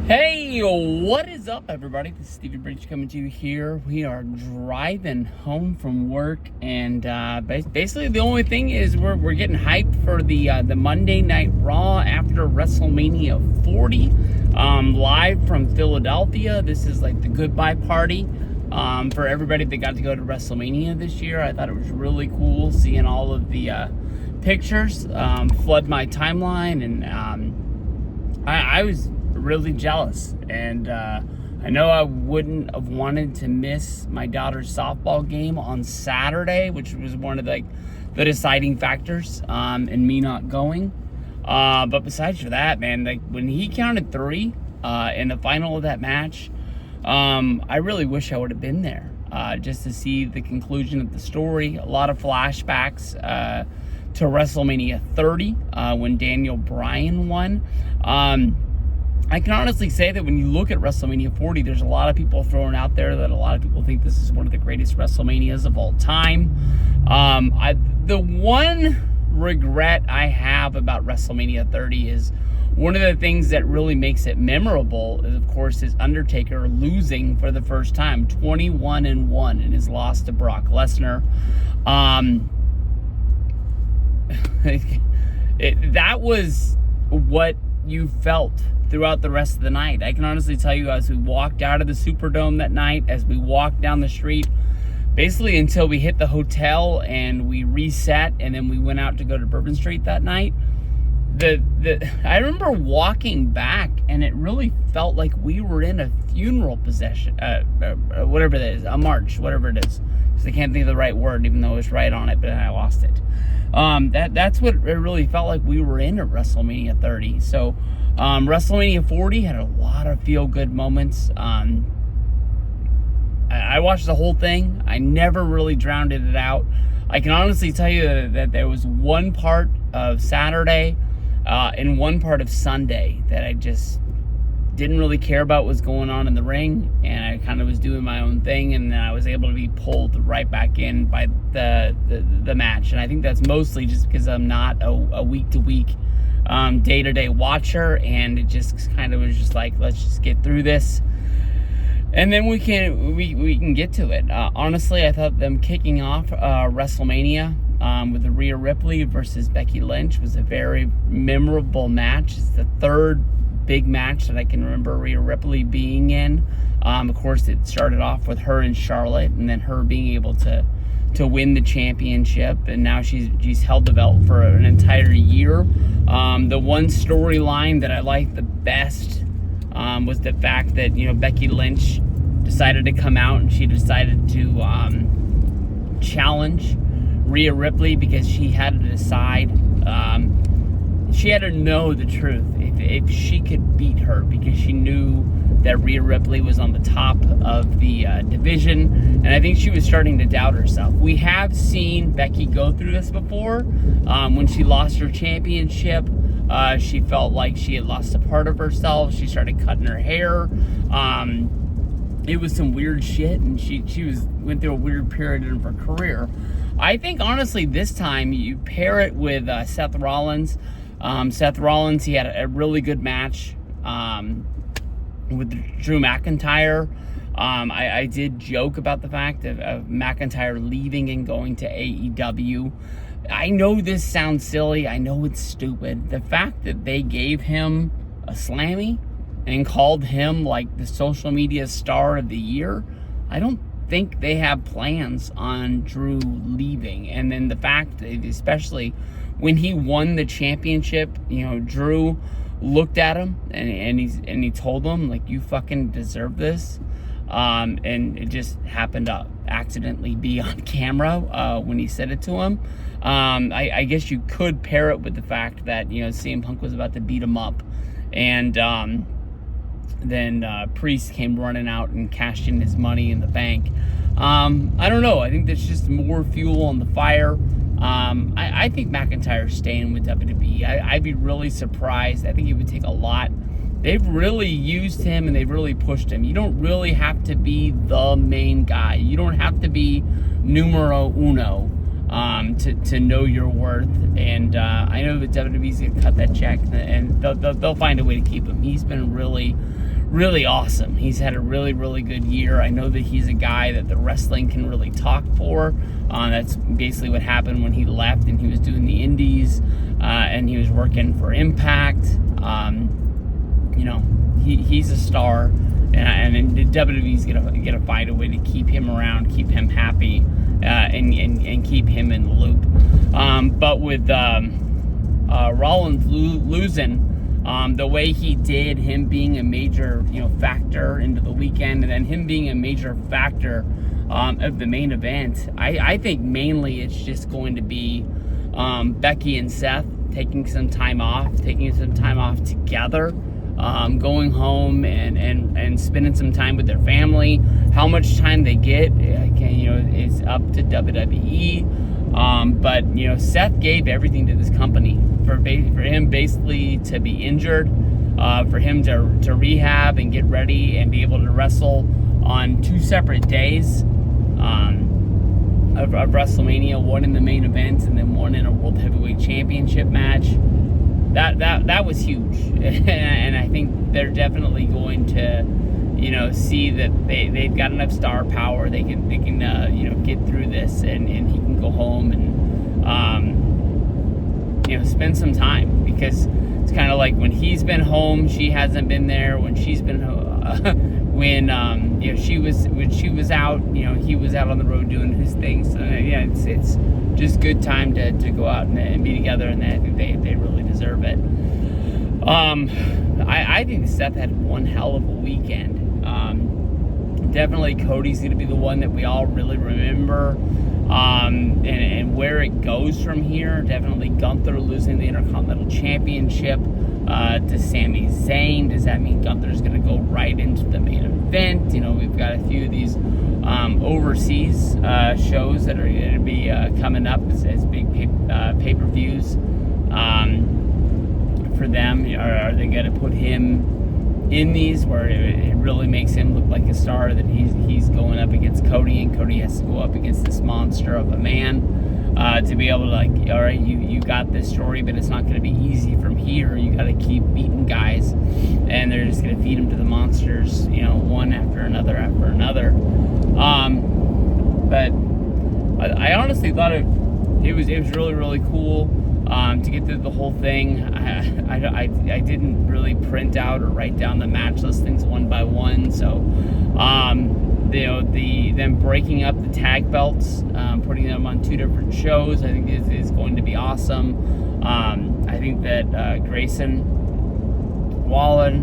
Hey, what is up, everybody? This is Stevie Bridge coming to you here. We are driving home from work, and basically the only thing is we're getting hyped for the Monday Night Raw after WrestleMania 40, live from Philadelphia. This is like the goodbye party for everybody that got to go to WrestleMania this year. I thought it was really cool seeing all of the pictures flood my timeline, and I was really jealous, and I know I wouldn't have wanted to miss my daughter's softball game on Saturday, which was one of the deciding factors in me not going. But besides for that, man, like when he counted 3 in the final of that match, I really wish I would have been there just to see the conclusion of the story. A lot of flashbacks to WrestleMania 30 when Daniel Bryan won. I can honestly say that when you look at WrestleMania 40, there's a lot of people throwing out there that a lot of people think this is one of the greatest WrestleManias of all time. The one regret I have about WrestleMania 30 is one of the things that really makes it memorable is, of course, is Undertaker losing for the first time, 21-1 in his loss to Brock Lesnar. That was what you felt throughout the rest of the night. I can honestly tell you, as we walked out of the Superdome that night, as we walked down the street, basically until we hit the hotel and we reset, and then we went out to go to Bourbon Street that night, I remember walking back, and it really felt like we were in a funeral procession, whatever it is, a march, whatever it is, because I can't think of the right word, even though it was right on it, but I lost it. That's what it really felt like we were in at WrestleMania 30. So WrestleMania 40 had a lot of feel-good moments. I watched the whole thing. I never really drowned it out. I can honestly tell you that there was one part of Saturday and one part of Sunday that I just didn't really care about what was going on in the ring, and I kind of was doing my own thing, and then I was able to be pulled right back in by the match. And I think that's mostly just because I'm not a week-to-week, day-to-day watcher, and it just kind of was just like, let's just get through this, and then we can get to it. Honestly, I thought them kicking off WrestleMania with the Rhea Ripley versus Becky Lynch was a very memorable match. It's the third big match that I can remember Rhea Ripley being in. Of course, it started off with her and Charlotte, and then her being able to win the championship, and now she's held the belt for an entire year. The one storyline that I liked the best was the fact that, Becky Lynch decided to come out, and she decided to challenge Rhea Ripley because she had to decide. She had to know the truth if she could beat her, because she knew that Rhea Ripley was on the top of the division, and I think she was starting to doubt herself. We have seen Becky go through this before. When she lost her championship, she felt like she had lost a part of herself. She started cutting her hair. It was some weird shit, and she went through a weird period of her career. I think, honestly, this time you pair it with Seth Rollins. Seth Rollins, he had a really good match with Drew McIntyre. I did joke about the fact of McIntyre leaving and going to AEW. I know this sounds silly. I know it's stupid. The fact that they gave him a Slammy and called him like the social media star of the year, I don't think they have plans on Drew leaving. And then the fact that, especially when he won the championship, Drew looked at him and he told him, like, you fucking deserve this. And it just happened to accidentally be on camera when he said it to him. I guess you could pair it with the fact that, CM Punk was about to beat him up, and then Priest came running out and cashed in his money in the bank. I don't know. I think that's just more fuel on the fire. I think McIntyre's staying with WWE. I'd be really surprised. I think it would take a lot. They've really used him, and they've really pushed him. You don't really have to be the main guy. You don't have to be numero uno to know your worth. And I know that WWE's going to cut that check, and they'll find a way to keep him. He's been really, really awesome. He's had a really, really good year. I know that he's a guy that the wrestling can really talk for. That's basically what happened when he left and he was doing the indies and he was working for Impact. He's a star, and WWE's gonna find a way to keep him around, keep him happy, and keep him in the loop. But with Rollins losing, the way he did, him being a major factor into the weekend, and then him being a major factor of the main event, I think mainly it's just going to be Becky and Seth taking some time off together, going home and spending some time with their family. How much time they get, is up to WWE. But Seth gave everything to this company for him basically to be injured, for him to rehab and get ready and be able to wrestle on 2 separate days of WrestleMania, one in the main event and then one in a World Heavyweight Championship match. That was huge, and I think they're definitely going to see that they've got enough star power. They can get through this, and he can go home and spend some time, because it's kind of like when he's been home, she hasn't been there. When she's been when she was out, he was out on the road doing his thing. So it's just good time to go out and be together, and I think they really deserve it. I think Seth had one hell of a weekend. Definitely Cody's going to be the one that we all really remember, and where it goes from here. Definitely Gunther losing the Intercontinental Championship to Sami Zayn. Does that mean Gunther's going to go right into the main event? We've got a few of these overseas shows that are going to be coming up as big pay-per-views for them. Are they going to put him in these where it really makes him look like a star, that he's going up against Cody, and Cody has to go up against this monster of a man to be able to, all right, you got this story, but it's not going to be easy from here. You got to keep beating guys, and they're just going to feed them to the monsters, one after another. But I honestly thought it was really, really cool to get through the whole thing. I didn't really print out or write down the match listings one by one, so them breaking up the tag belts, putting them on 2 different shows, I think is going to be awesome. I think that Grayson Waller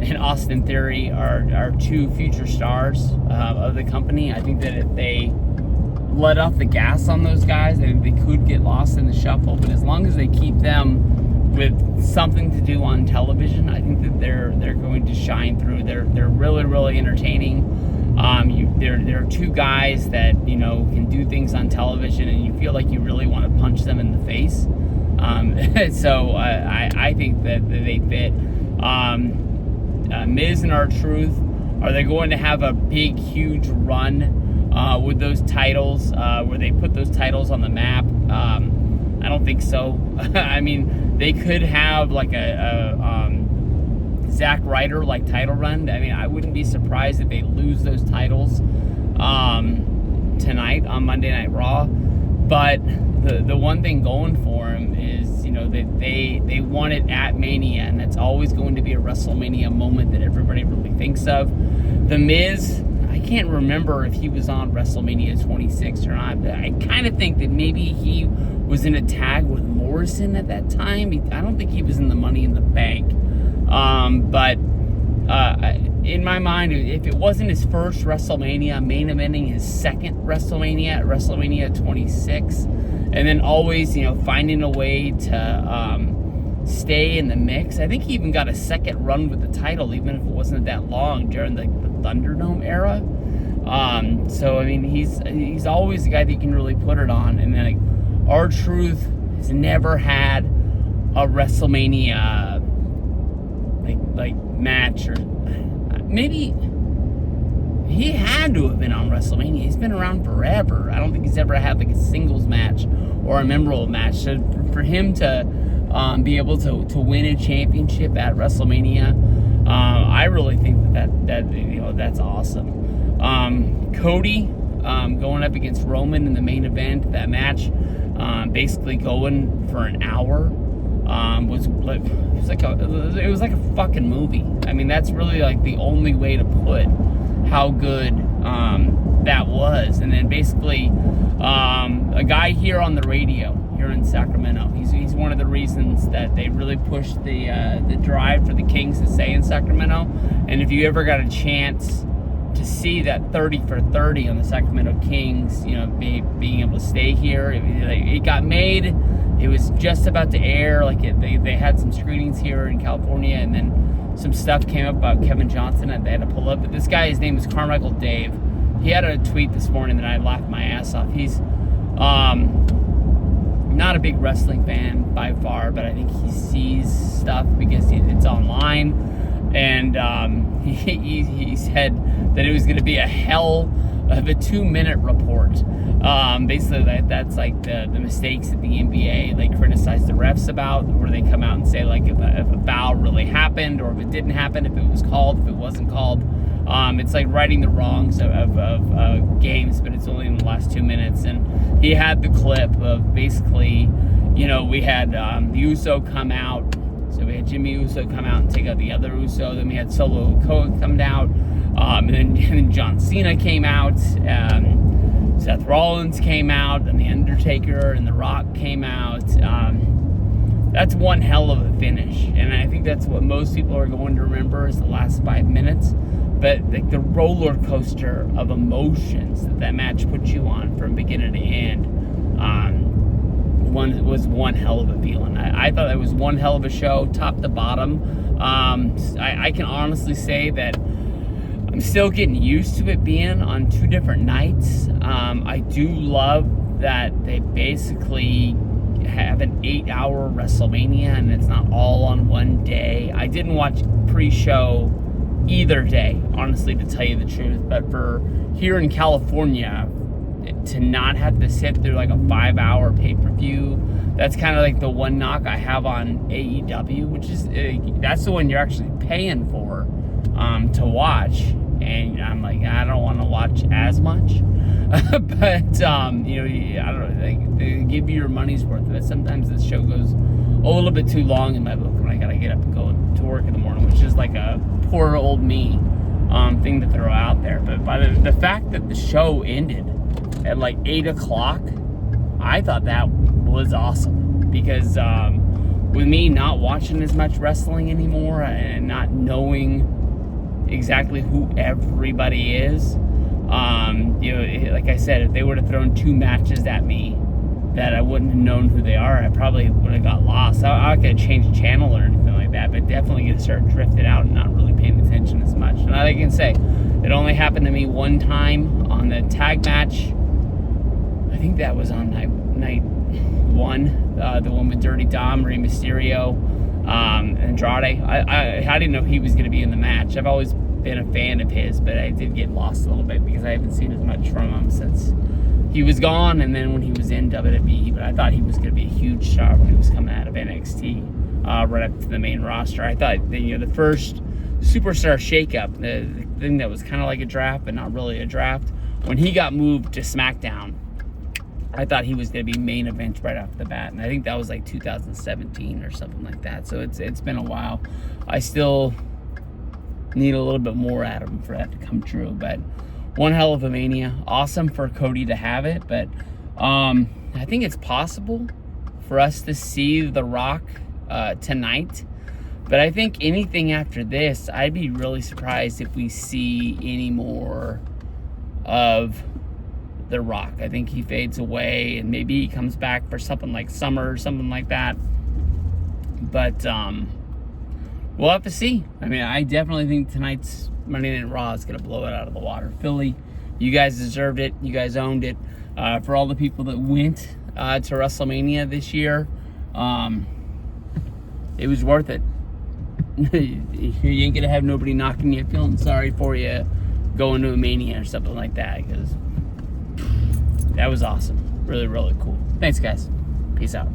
and Austin Theory are 2 future stars of the company. I think that if they let off the gas on those guys, they could get lost in the shuffle, but as long as they keep them with something to do on television, I think that they're going to shine through. They're really, really entertaining. There are 2 guys that can do things on television, and you feel like you really want to punch them in the face. So I think that they fit. Miz and R-Truth, are they going to have a big, huge run with those titles, where they put those titles on the map? I don't think so. I mean, they could have like a Zack Ryder like title run. I mean, I wouldn't be surprised if they lose those titles tonight on Monday Night Raw. But the one thing going for them is, that they want it at Mania, and that's always going to be a WrestleMania moment that everybody really thinks of. The Miz, I can't remember if he was on WrestleMania 26 or not, but I kind of think that maybe he was in a tag with Morrison at that time. I don't think he was in the Money in the Bank. But in my mind, if it wasn't his first WrestleMania, main eventing his second WrestleMania at WrestleMania 26, and then always, finding a way to stay in the mix. I think he even got a second run with the title, even if it wasn't that long, during the Thunderdome era. So I mean, he's always the guy that you can really put it on. And then R-Truth has never had a WrestleMania like match, or maybe he had to have been on WrestleMania. He's been around forever. I don't think he's ever had like a singles match or a memorable match. So for him to be able to win a championship at WrestleMania. I really think that that's awesome. Cody going up against Roman in the main event. That match, basically going for an hour, was like a fucking movie. I mean, that's really like the only way to put how good that was. And then basically, a guy here on the radio here in Sacramento, he's one of the reasons that they really pushed the drive for the Kings to stay in Sacramento. And if you ever got a chance to see that 30 for 30 on the Sacramento Kings, being able to stay here, it got made. It was just about to air. They had some screenings here in California, and then some stuff came up about Kevin Johnson, and they had to pull up. But this guy, his name is Carmichael Dave. He had a tweet this morning that I laughed my ass off. He's not a big wrestling fan by far, but I think he sees stuff because it's online. And he said that it was going to be a hell of a 2-minute report. Basically, that's like the mistakes that the NBA criticize the refs about, where they come out and say if a foul really happened, or if it didn't happen, if it was called, if it wasn't called. It's like righting the wrongs of games, but it's only in the last 2 minutes. And he had the clip of basically, we had the Uso come out. So we had Jimmy Uso come out and take out the other Uso. Then we had Solo Sikoa come out. And then John Cena came out. Seth Rollins came out. And The Undertaker and The Rock came out. That's one hell of a finish. And I think that's what most people are going to remember is the last 5 minutes. But the roller coaster of emotions that match puts you on from beginning to end, was one hell of a feeling. I thought it was one hell of a show, top to bottom. I can honestly say that I'm still getting used to it being on 2 different nights. I do love that they basically have an 8-hour WrestleMania and it's not all on one day. I didn't watch pre-show either day, honestly, to tell you the truth. But for here in California, to not have to sit through a 5-hour pay-per-view, that's kind of the one knock I have on AEW, which is that's the one you're actually paying for to watch. And I'm I don't want to watch as much. But I don't know, they give you your money's worth of it. Sometimes this show goes a little bit too long in my book when I gotta get up and go to work in the morning, which is like a poor old me thing to throw out there. But by the fact that the show ended at 8 o'clock, I thought that was awesome, because with me not watching as much wrestling anymore and not knowing exactly who everybody is, like I said, if they would have thrown 2 matches at me that I wouldn't have known who they are, I probably would have got lost. I could have changed channel or anything like that, but definitely going to start drifted out and not really paying attention as much. And I can say, it only happened to me one time on the tag match. I think that was on night 1, the one with Dirty Dom, Rey Mysterio, Andrade. I didn't know he was going to be in the match. I've always been a fan of his, but I did get lost a little bit because I haven't seen as much from him since he was gone, and then when he was in WWE. But I thought he was going to be a huge star when he was coming out of NXT, right up to the main roster. I thought the first superstar shakeup, the thing that was kind of like a draft but not really a draft, when he got moved to SmackDown, I thought he was going to be main event right off the bat, and I think that was 2017 or something like that. So it's been a while. I still need a little bit more out of him for that to come true, but one hell of a Mania. Awesome for Cody to have it, but I think it's possible for us to see The Rock tonight. But I think anything after this, I'd be really surprised if we see any more of The Rock. I think he fades away, and maybe he comes back for something like Summer or something like that. But we'll have to see. I mean, I definitely think tonight's Monday Night Raw is going to blow it out of the water. Philly, you guys deserved it. You guys owned it. For all the people that went to WrestleMania this year, it was worth it. You ain't going to have nobody knocking you, feeling sorry for you, going to a Mania or something like that, because that was awesome. Really, really cool. Thanks, guys. Peace out.